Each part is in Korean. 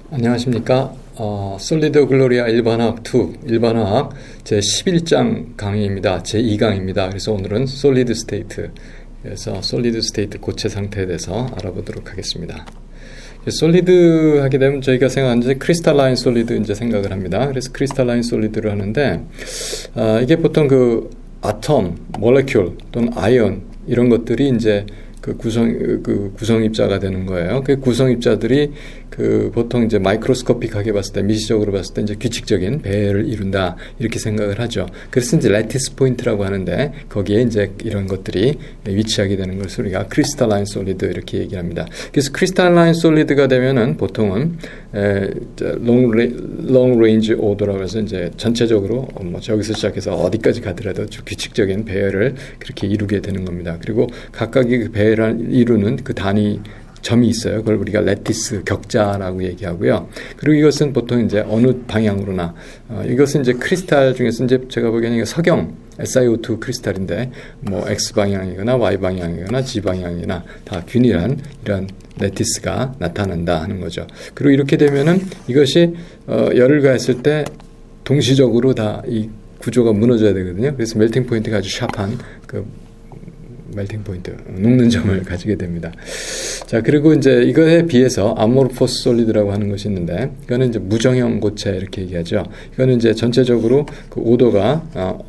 안녕하십니까. 솔리드 글로리아 일반화학 2, 일반화학 제11장 강의입니다. 제2강입니다. 그래서 오늘은 솔리드 스테이트, 그래서 솔리드 스테이트 고체 상태에 대해서 알아보도록 하겠습니다. 솔리드 하게 되면 저희가 생각하는 이제 크리스탈라인 솔리드 이제 생각을 합니다. 그래서 크리스탈라인 솔리드를 하는데, 이게 보통 그 아톰, 몰레큘 또는 아이온 이런 것들이 이제 그 구성입자가 되는 거예요. 그 구성입자들이 보통 이제 마이크로스코픽하게 봤을 때, 미시적으로 봤을 때 이제 규칙적인 배열을 이룬다, 이렇게 생각을 하죠. 그래서 이제 레티스 포인트라고 하는데, 거기에 이제 이런 것들이 위치하게 되는 것을 우리가 크리스탈라인 솔리드 이렇게 얘기합니다. 그래서 크리스탈라인 솔리드가 되면은 보통은 롱 레인지 오더라고 해서 이제 전체적으로 뭐 저기서 시작해서 어디까지 가더라도 규칙적인 배열을 그렇게 이루게 되는 겁니다. 그리고 각각의 그 배열을 이루는 그 단위 점이 있어요. 그걸 우리가 레티스 격자라고 얘기하고요. 그리고 이것은 보통 이제 어느 방향으로나, 이것은 이제 크리스탈 중에서 이제 제가 보기에는 석영, SiO2 크리스탈인데, 뭐 X 방향이거나 Y 방향이거나 G 방향이나 다 균일한 이런 레티스가 나타난다 하는 거죠. 그리고 이렇게 되면은 이것이 열을 가했을 때 동시적으로 다 이 구조가 무너져야 되거든요. 그래서 멜팅 포인트가 아주 샤프한 멜팅 포인트, 녹는 점을 가지게 됩니다. 자, 그리고 이제 이거에 비해서 아모르포스 솔리드라고 하는 것이 있는데, 이거는 이제 무정형 고체 이렇게 얘기하죠. 이거는 이제 전체적으로 그 오도가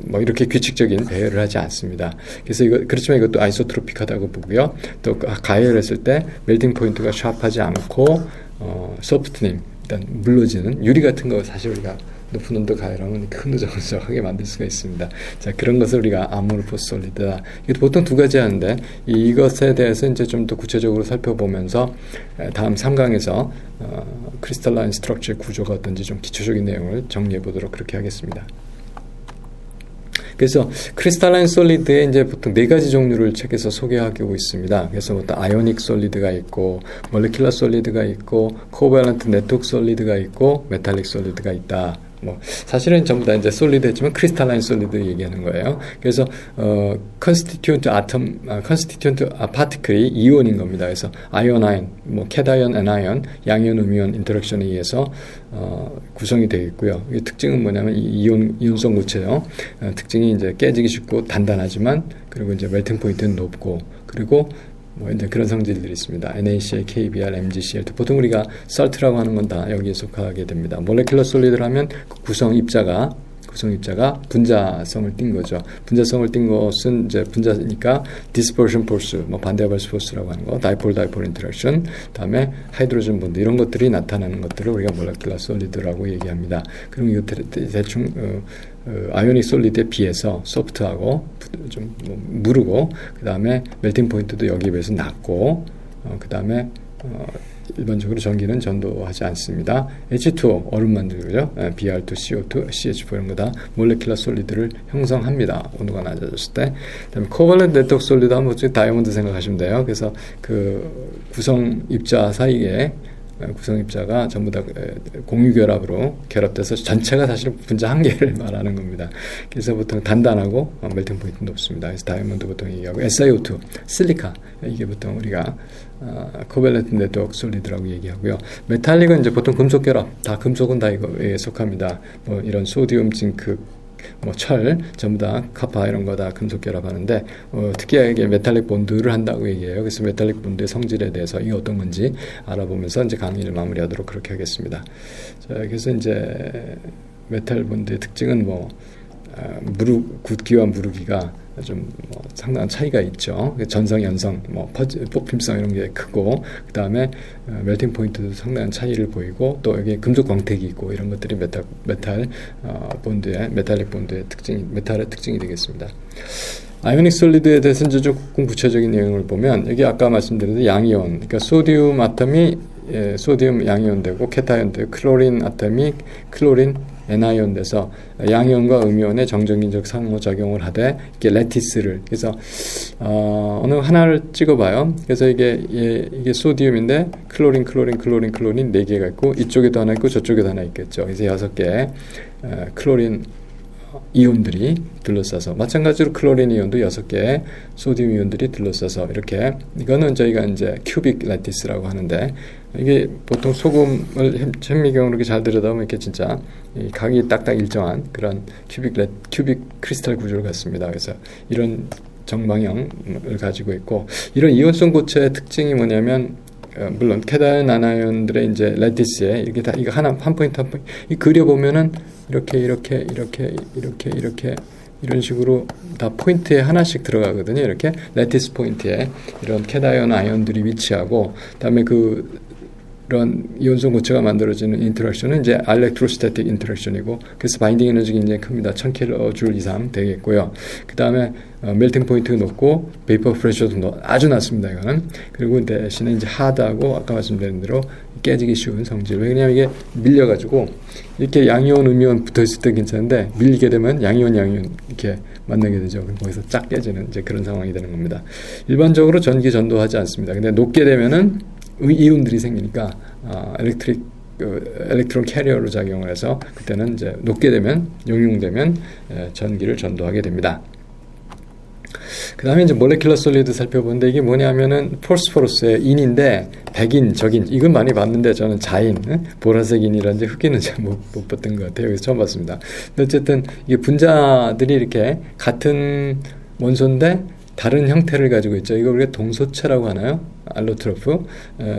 뭐 이렇게 규칙적인 배열을 하지 않습니다. 그래서 그렇지만 이것도 아이소트로픽하다고 보고요. 또 가열했을 때 멜팅 포인트가 샤프하지 않고 소프트닝, 일단 물러지는 유리 같은 거 사실 우리가 높은 온도 가열하면 흐느적흐느적하게 만들 수가 있습니다. 자, 그런 것을 우리가 아모르포스 솔리드다. 이게 보통 두 가지 하는데, 이것에 대해서 이제 좀 더 구체적으로 살펴보면서 다음 3강에서 크리스탈라인 스트럭처의 구조가 어떤지 좀 기초적인 내용을 정리해 보도록 그렇게 하겠습니다. 그래서 크리스탈라인 솔리드에 이제 보통 네 가지 종류를 책에서 소개하고 있습니다. 그래서 보통 아이오닉 솔리드가 있고, 몰레큘러 솔리드가 있고, 코밸런트 네트워크 솔리드가 있고, 메탈릭 솔리드가 있다. 뭐 사실은 전부 다 이제 솔리드 했지만 크리스탈라인 솔리드 얘기하는 거예요. 그래서 컨스티튜언트 파티클이 이온인 겁니다. 그래서 아이온, 뭐 캣아이온, 애나이온, 양이온, 음이온 인터랙션에 의해서 구성이 되어 있고요. 이 특징은 뭐냐면 이온성 고체요. 특징이 이제 깨지기 쉽고 단단하지만, 그리고 이제 멜팅 포인트는 높고, 그리고 뭐 이제 그런 성질들이 있습니다. NaCl, KBr, MgCl. 보통 우리가 salt라고 하는 건 다 여기에 속하게 됩니다. 몰레큘러 솔리드를 하면 구성 입자가 분자성을 띈 거죠. 분자성을 띈 것은 이제 분자니까 dispersion force, 뭐 반대발수 포스라고 하는 거, dipole interaction, 그다음에 하이드로젠 본드, 이런 것들이 나타나는 것들을 우리가 몰레큘러 솔리드라고 얘기합니다. 그럼 이거 대충 아이오닉 솔리드에 비해서 소프트하고 좀 무르고, 그 다음에 멜팅 포인트도 여기에 비해서 낮고, 그 다음에 일반적으로 전기는 전도하지 않습니다. H2O, 얼음 만들고요. Br2, CO2, CH4 이런 거 다 몰레큘러 솔리드를 형성합니다. 온도가 낮아졌을 때. 그다음에 코밸런트 네트워크 솔리드 하면 다이아몬드 생각하시면 돼요. 그래서 그 구성 입자 사이에 구성입자가 전부 다 공유결합으로 결합돼서 전체가 사실 분자 한 개를 말하는 겁니다. 그래서 보통 단단하고 멜팅 포인트 높습니다. 그래서 다이아몬드 보통 얘기하고, SiO2, 실리카, 이게 보통 우리가 코밸런트 네트워크 솔리드라고 얘기하고요. 메탈릭은 이제 보통 금속 결합, 다 금속은 다 이거에 속합니다. 뭐 이런 소디움, 징크, 뭐 철, 전부 다 카파 이런 거 다 금속 결합하는데, 특이하게 메탈릭 본드를 한다고 얘기해요. 그래서 메탈릭 본드의 성질에 대해서 이게 어떤 건지 알아보면서 이제 강의를 마무리하도록 그렇게 하겠습니다. 자, 그래서 이제 메탈 본드의 특징은 뭐 굵기와 무르기가 좀 뭐 상당한 차이가 있죠. 전성, 연성, 뭐 뽑힘성 이런 게 크고, 그 다음에 멜팅 포인트도 상당한 차이를 보이고, 또 여기 금속 광택이 있고, 이런 것들이 메탈릭 본드의 메탈의 특징이 되겠습니다. 아이오닉 솔리드에 대해서 이제 조금 구체적인 내용을 보면, 여기 아까 말씀드린 양이온, 그러니까 소디움 아톰이 소디움 양이온 되고, 캣아이온 되고, 클로린 아톰이 클로린 애나이온 돼서 양이온과 음이온의 정전기적 상호작용을 하되, 이게 레티스를, 그래서 어느 하나를 찍어봐요. 그래서 이게 소디움인데 클로린 4개가 있고, 이쪽에도 하나 있고 저쪽에도 하나 있겠죠. 그래서 6개의 클로린 이온들이 둘러싸서, 마찬가지로 클로린 이온도 6개의 소디움 이온들이 둘러싸서, 이렇게, 이거는 저희가 이제 큐빅 레티스라고 하는데, 이게 보통 소금을 현미경으로 이렇게 잘 들여다보면 이렇게 진짜 이 각이 딱딱 일정한 그런 큐빅 크리스탈 구조를 갖습니다. 그래서 이런 정방형을 가지고 있고, 이런 이온성 고체의 특징이 뭐냐면 물론 캐다이온 아나이온들의 이제 레티스에 이렇게 다 이거 한 포인트 한 포인트 이 그려 보면은 이렇게 이런 식으로 다 포인트에 하나씩 들어가거든요. 이렇게 레티스 포인트에 이런 캐다이온 아이온들이 위치하고, 그다음에 그런 이온성 고체가 만들어지는 인터랙션은 이제 알렉트로스태틱 인터랙션이고, 그래서 바인딩 에너지가 굉장히 큽니다. 1000kJ 이상 되겠고요. 그 다음에 멜팅 포인트가 높고 베이퍼 프레셔도 아주 낮습니다. 이거는. 그리고 대신에 이제 하드하고 아까 말씀드린 대로 깨지기 쉬운 성질. 왜냐하면 이게 밀려가지고 이렇게 양이온, 음이온 붙어있을 때 괜찮은데 밀리게 되면 양이온 이렇게 만나게 되죠. 그럼 거기서 쫙 깨지는 이제 그런 상황이 되는 겁니다. 일반적으로 전기 전도하지 않습니다. 근데 높게 되면은 이온들이 생기니까 엘렉트론 캐리어로 작용을 해서 그때는 이제 높게 되면 용융되면 전기를 전도하게 됩니다. 그 다음에 이제 몰레큘러 솔리드 살펴보는데, 이게 뭐냐면은 포스포러스의 인인데 백인, 적인 이건 많이 봤는데 저는 자인, 보라색 인이라든지 흑인은 잘 못 봤던 것 같아요. 그래서 처음 봤습니다. 근데 어쨌든 이게 분자들이 이렇게 같은 원소인데 다른 형태를 가지고 있죠. 이거 우리가 동소체라고 하나요? 알로트로프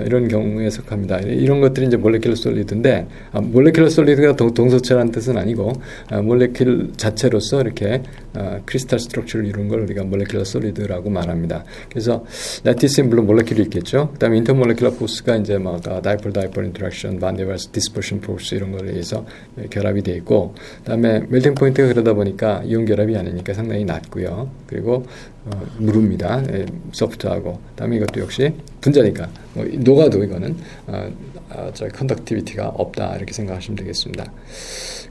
이런 경우에 속합니다. 이런 것들이 이제 몰레큘러 솔리드인데, 몰레큘러 솔리드가 동소체라는 뜻은 아니고 몰레큘 자체로서 이렇게 크리스탈 스트럭처를 이룬 걸 우리가 몰레큘러 솔리드라고 말합니다. 그래서 레티스는 물론 몰레큘이 있겠죠. 그다음에 인터몰레큘러 포스가 이제 막 다이폴 인터랙션, 반데발스 디스퍼션 포스 이런 거에 의해서 결합이 되어 있고, 그다음에 멜팅 포인트가 그러다 보니까 이온 결합이 아니니까 상당히 낮고요. 그리고 무릅니다. 소프트하고. 그다음에 이것도 역시 분자니까 녹아도 이거는 컨덕티비티가 없다 이렇게 생각하시면 되겠습니다.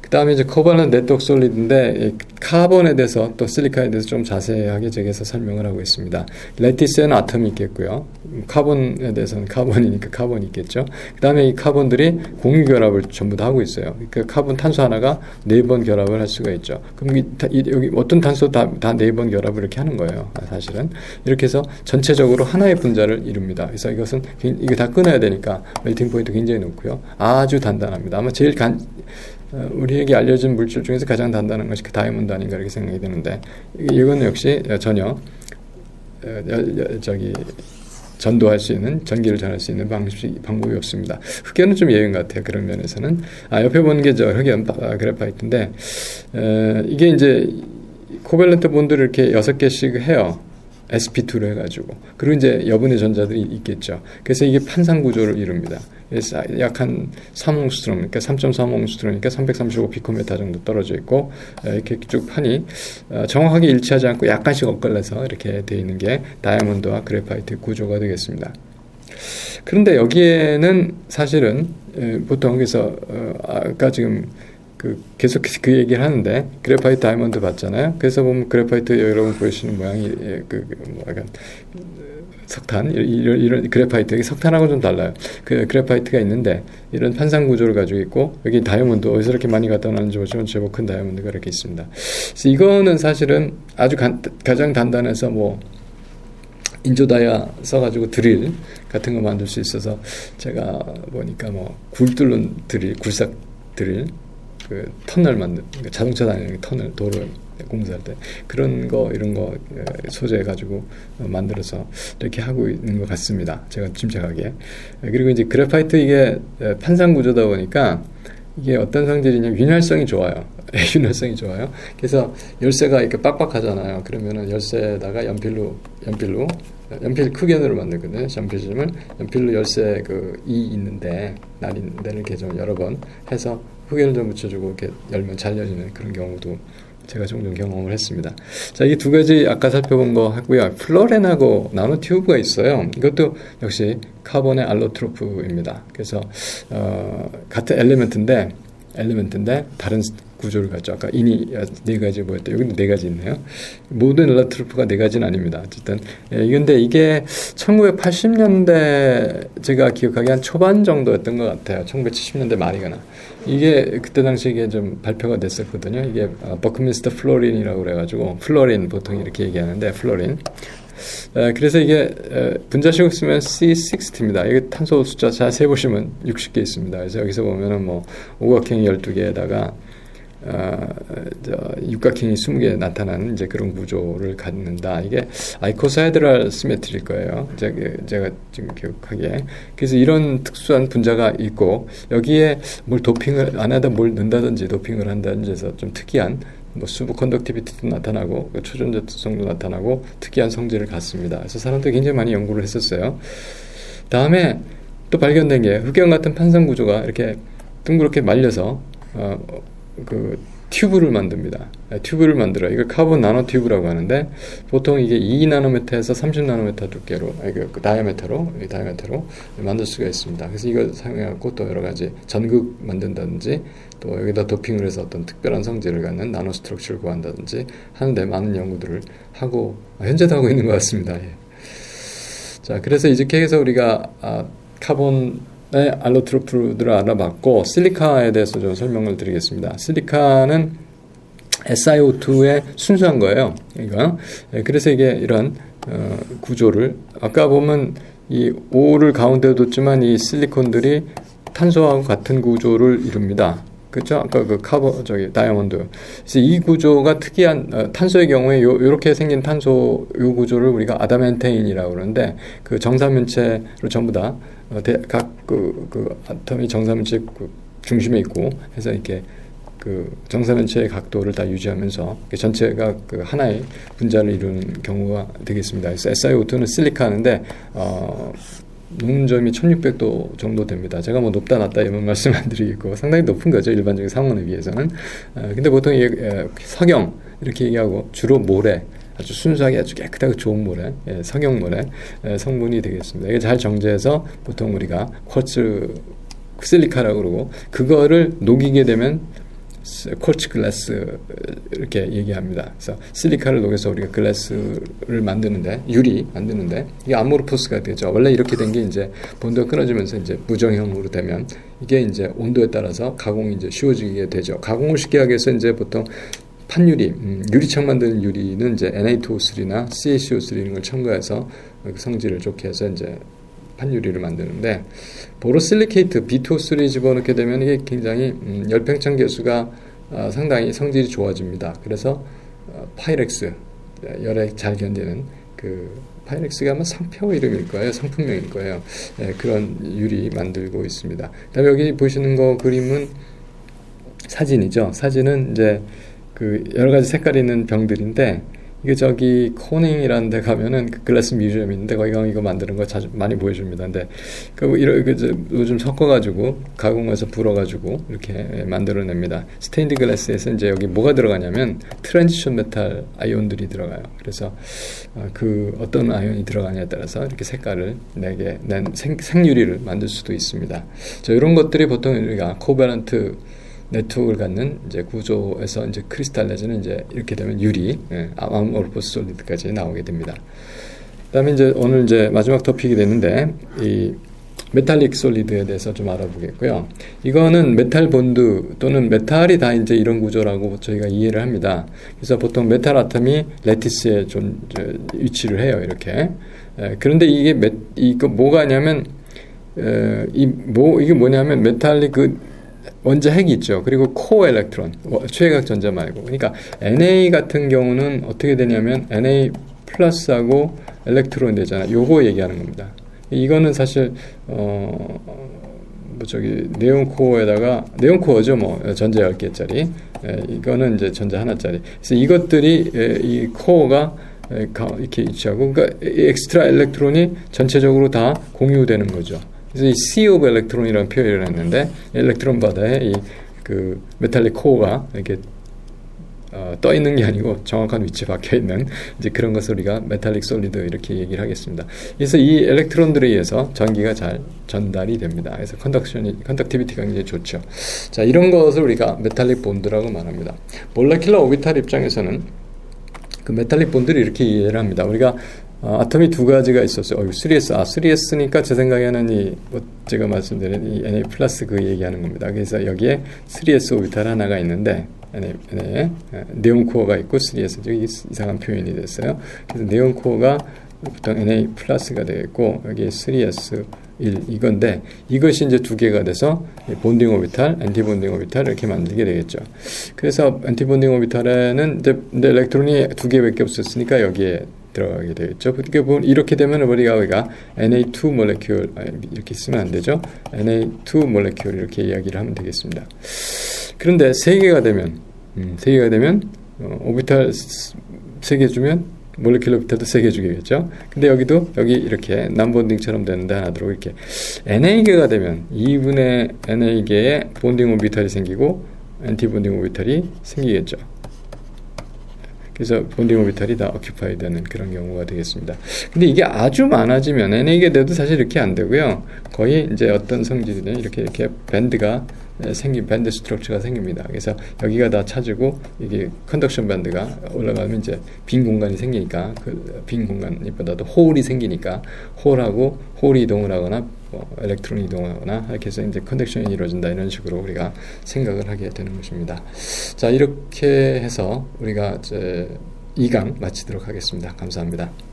그 다음에 이제 코발런트 네트워크 솔리드인데, 카본에 대해서 또 실리카에 대해서 좀 자세하게 저기서 설명을 하고 있습니다. 레티스에는 아톰이 있겠고요. 카본에 대해서는 카본이니까 카본이 있겠죠. 그 다음에 이 카본들이 공유 결합을 전부 다 하고 있어요. 그 카본 탄소 하나가 4번 결합을 할 수가 있죠. 그럼 여기 어떤 탄소 다 4번 결합을 이렇게 하는 거예요. 사실은 이렇게 해서 전체적으로 하나의 분자를 이룹니다. 그래서 이것은 이게 다 끊어야 되니까 멜팅 포인트 굉장히 높고요. 아주 단단합니다. 아마 제일 우리에게 알려진 물질 중에서 가장 단단한 것이 그 다이아몬드 아닌가 이렇게 생각이 드는데, 이건 역시 전혀 전도할 수 있는, 전기를 전할 수 있는 방법이 없습니다. 흑연은 좀 예외인 것 같아요. 그런 면에서는. 옆에 보는 게 흑연 그래파이트인데, 이게 이제 코밸런트 본드를 이렇게 6개씩 해요. sp2로 해가지고. 그리고 이제 여분의 전자들이 있겠죠. 그래서 이게 판상 구조를 이룹니다. 그래서 약 한 3옹스트롬, 그러니까 3.3옹스트롬이니까 335 피코메타 정도 떨어져 있고, 이렇게 쭉 판이 정확하게 일치하지 않고 약간씩 엇갈려서 이렇게 되어 있는 게 다이아몬드와 그래파이트 구조가 되겠습니다. 그런데 여기에는 사실은 보통 그래서 아까 지금 계속 그 얘기를 하는데, 그래파이트 다이아몬드 봤잖아요. 그래서 보면 그래파이트 여러분 보시는 모양이 약간 석탄 이런 그래파이트, 석탄하고 좀 달라요. 그 그래파이트가 있는데 이런 판상 구조를 가지고 있고, 여기 다이아몬드 어디서 이렇게 많이 갖다 놨는지 보시면 제법 큰 다이아몬드가 이렇게 있습니다. 그래서 이거는 사실은 아주 가장 단단해서 인조다이아 써가지고 드릴 같은 거 만들 수 있어서, 제가 보니까 굴 뚫는 드릴, 굴삭 드릴, 터널 자동차 다니는 터널, 도로 공사할 때 그런 거 이런 거 소재 가지고 만들어서 이렇게 하고 있는 것 같습니다. 제가 짐작하기에. 그리고 이제 그래파이트 이게 판상 구조다 보니까 이게 어떤 성질이냐면 윤활성이 좋아요. 윤활성이 좋아요. 그래서 열쇠가 이렇게 빡빡하잖아요. 그러면은 열쇠에다가 연필 흑연으로 만들거든요. 연필로 열쇠 이 있는데 날인 데를 이렇게 좀 여러 번 해서 흑연을 좀 묻혀주고 이렇게 열면 잘 열리는 그런 경우도 제가 종종 경험을 했습니다. 자, 이 두 가지 아까 살펴본 거 하고요. 플로렌하고 나노 튜브가 있어요. 이것도 역시 카본의 알로트로프입니다. 그래서 같은 엘리멘트인데 다른 구조를 갖죠. 아까 인이 4가지 보였다. 여기도 4가지 있네요. 모든 알로트로프가 4가지는 아닙니다. 어쨌든 근데 이게 1980년대 제가 기억하기에 한 초반 정도였던 것 같아요. 1970년대 말이거나. 이게 그때 당시에 이게 좀 발표가 됐었거든요. 이게 버크민스터 플로린이라고 그래가지고, 플로린 보통 이렇게 얘기하는데, 플로린. 그래서 이게 분자식을 쓰면 C60입니다. 이게 탄소 숫자 잘 세보시면 60개 있습니다. 그래서 여기서 보면은 뭐 오각형이 12개에다가 육각형이 20개 나타나는 이제 그런 구조를 갖는다. 이게 아이코사헤드랄 시메트리일 거예요. 제가 지금 기억하기에. 그래서 이런 특수한 분자가 있고 여기에 뭘 도핑을 안 하다 뭘 넣는다든지 도핑을 한다든지 해서 좀 특이한 뭐 수부 컨덕티비티도 나타나고 초전자 특성도 나타나고 특이한 성질을 갖습니다. 그래서 사람들이 굉장히 많이 연구를 했었어요. 다음에 또 발견된 게 흑연 같은 판상 구조가 이렇게 둥그렇게 말려서 그 튜브를 만듭니다. 튜브를 만들어요. 이걸 카본 나노 튜브라고 하는데 보통 이게 2나노미터에서 30나노미터 두께로 그 다이아메터로 만들 수가 있습니다. 그래서 이걸 사용해갖고 또 여러 가지 전극 만든다든지 또 여기다 도핑을 해서 어떤 특별한 성질을 갖는 나노 스트럭처를 구한다든지 하는데 많은 연구들을 하고 현재도 하고 있는 것 같습니다. 예. 자, 그래서 이렇게 해서 우리가 카본의 알로트로프들을 알아봤고 실리카에 대해서 좀 설명을 드리겠습니다. 실리카는 SiO2의 순수한 거예요. 이거. 그래서 이게 이런 구조를 아까 보면 이 O를 가운데에 뒀지만 이 실리콘들이 탄소하고 같은 구조를 이룹니다. 그렇죠? 아까 그 다이아몬드. 그래서 이 구조가 특이한 탄소의 경우에 요렇게 생긴 탄소 요 구조를 우리가 아담앤테인이라고 그러는데 그 정사면체로 전부 다 각 그 아톰이 정사면체 중심에 있고 해서 이렇게 그 정사면체의 각도를 다 유지하면서 전체가 그 하나의 분자를 이루는 경우가 되겠습니다. 그래서 SiO2는 실리카인데 녹음점이 1600도 정도 됩니다. 제가 뭐 높다 낮다 이런 말씀 안 드리겠고 상당히 높은 거죠. 일반적인 상온에 비해서는. 근데 보통 석영 이렇게 얘기하고 주로 모래 아주 순수하게 아주 깨끗하고 좋은 모래, 석영 모래 성분이 되겠습니다. 이게 잘 정제해서 보통 우리가 쿼츠 실리카라고 그러고 그거를 녹이게 되면 쿼츠 글라스 이렇게 얘기합니다. 그래서 실리카를 녹여서 우리가 글라스를 만드는데 유리 만드는데 이게 아모르포스가 되죠. 원래 이렇게 된 게 이제 본드가 끊어지면서 이제 무정형으로 되면 이게 이제 온도에 따라서 가공이 이제 쉬워지게 되죠. 가공을 쉽게 하기 위해서 이제 보통 판유리, 유리창 만드는 유리는 이제 Na2O3나 CaCO3 이런 걸 첨가해서 성질을 좋게 해서 이제 판유리를 만드는데 보로실리케이트 B2O3 집어넣게 되면 이게 굉장히 열팽창 계수가 상당히 성질이 좋아집니다. 그래서 파이렉스 열에 잘 견디는 그 파이렉스가 아마 상표 이름일 거예요. 상품명일 거예요. 그런 유리 만들고 있습니다. 그다음에 여기 보시는 거 그림은 사진이죠. 사진은 이제 그 여러 가지 색깔이 있는 병들인데 이게 저기 코닝이라는 데 가면은 그 글라스 뮤지엄이 있는데 거기 가면 이거 만드는 거 자주 많이 보여줍니다. 근데 요즘 섞어가지고 가공해서 불어가지고 이렇게 만들어냅니다. 스테인드 글라스에서 이제 여기 뭐가 들어가냐면 트랜지션 메탈 아이온들이 들어가요. 그래서 그 어떤 아이온이 들어가냐에 따라서 이렇게 색깔을 내게 낸 생유리를 만들 수도 있습니다. 자, 이런 것들이 보통 우리가 코밸런트 네트워크를 갖는 이제 구조에서 이제 크리스탈레즈는 이제 이렇게 되면 유리, 아모르포스 솔리드까지 나오게 됩니다. 그다음에 이제 오늘 이제 마지막 토픽이 되는데 이 메탈릭 솔리드에 대해서 좀 알아보겠고요. 이거는 메탈 본드 또는 메탈이 다 이제 이런 구조라고 저희가 이해를 합니다. 그래서 보통 메탈 아톰이 레티스에 좀 위치를 해요, 이렇게. 그런데 이거 뭐가냐면 이게 뭐냐면 메탈릭 원자 핵이 있죠. 그리고 코어 엘렉트론, 최외곽 전자 말고. 그러니까 Na 같은 경우는 어떻게 되냐면 Na 플러스하고 엘렉트론 되잖아요. 요거 얘기하는 겁니다. 이거는 사실 네온 코어죠. 전자 10개짜리. 이거는 이제 전자 하나짜리. 그래서 이것들이 이 코어가 이렇게 위치하고 그러니까 엑스트라 엘렉트론이 전체적으로 다 공유되는 거죠. 그래서 이 sea of electron이라는 표현을 했는데 엘렉트론 바다에 그 메탈릭 코어가 이렇게 떠 있는 게 아니고 정확한 위치에 박혀 있는 이제 그런 것을 우리가 메탈릭 솔리드 이렇게 얘기를 하겠습니다. 그래서 이 엘렉트론들에 의해서 전기가 잘 전달이 됩니다. 그래서 컨덕티비티가 굉장히 좋죠. 자, 이런 것을 우리가 메탈릭 본드라고 말합니다. 몰레큘러 오비탈 입장에서는 그 메탈릭 본드를 이렇게 이해를 합니다. 우리가 아톰이 두 가지가 있었어요. 3S. 3S니까 제 생각에는 제가 말씀드린 이 Na 플러스 그 얘기하는 겁니다. 그래서 여기에 3S 오비탈 하나가 있는데, 네온 코어가 있고 3S. 이상한 표현이 됐어요. 그래서 네온 코어가 보통 Na 플러스가 되겠고 여기 3s1 이건데 이것이 이제 두 개가 돼서 본딩 오비탈, 엔티본딩 오비탈 이렇게 만들게 되겠죠. 그래서 엔티본딩 오비탈에는 이제 일렉트론이 두 개밖에 없었으니까 여기에 들어가게 되겠죠. 이렇게 되면 우리가 Na2 몰레큘 이렇게 쓰면 안 되죠. Na2 몰레큘 이렇게 이야기를 하면 되겠습니다. 그런데 세 개가 되면 오비탈 3개 주면 몰레큘러 오비탈도 3개 주겠죠. 근데 여기 이렇게 남본딩처럼 되는데 하나 들어오고 이렇게 NA개가 되면 2분의 NA개의 본딩 오비탈이 생기고 엔티본딩 오비탈이 생기겠죠. 그래서 본딩 오비탈이 다 오큐파이 되는 그런 경우가 되겠습니다. 근데 이게 아주 많아지면 NA개 돼도 사실 이렇게 안 되고요. 거의 이제 어떤 성질이 이렇게 밴드 스트럭처가 생깁니다. 그래서 여기가 다 차지고 이게 컨덕션 밴드가 올라가면 이제 빈 공간이 생기니까 그 빈 공간보다도 홀이 생기니까 홀이 이동을 하거나 엘렉트론이 이동하거나 이렇게 해서 이제 컨덕션이 이루어진다 이런 식으로 우리가 생각을 하게 되는 것입니다. 자, 이렇게 해서 우리가 이제 2강 마치도록 하겠습니다. 감사합니다.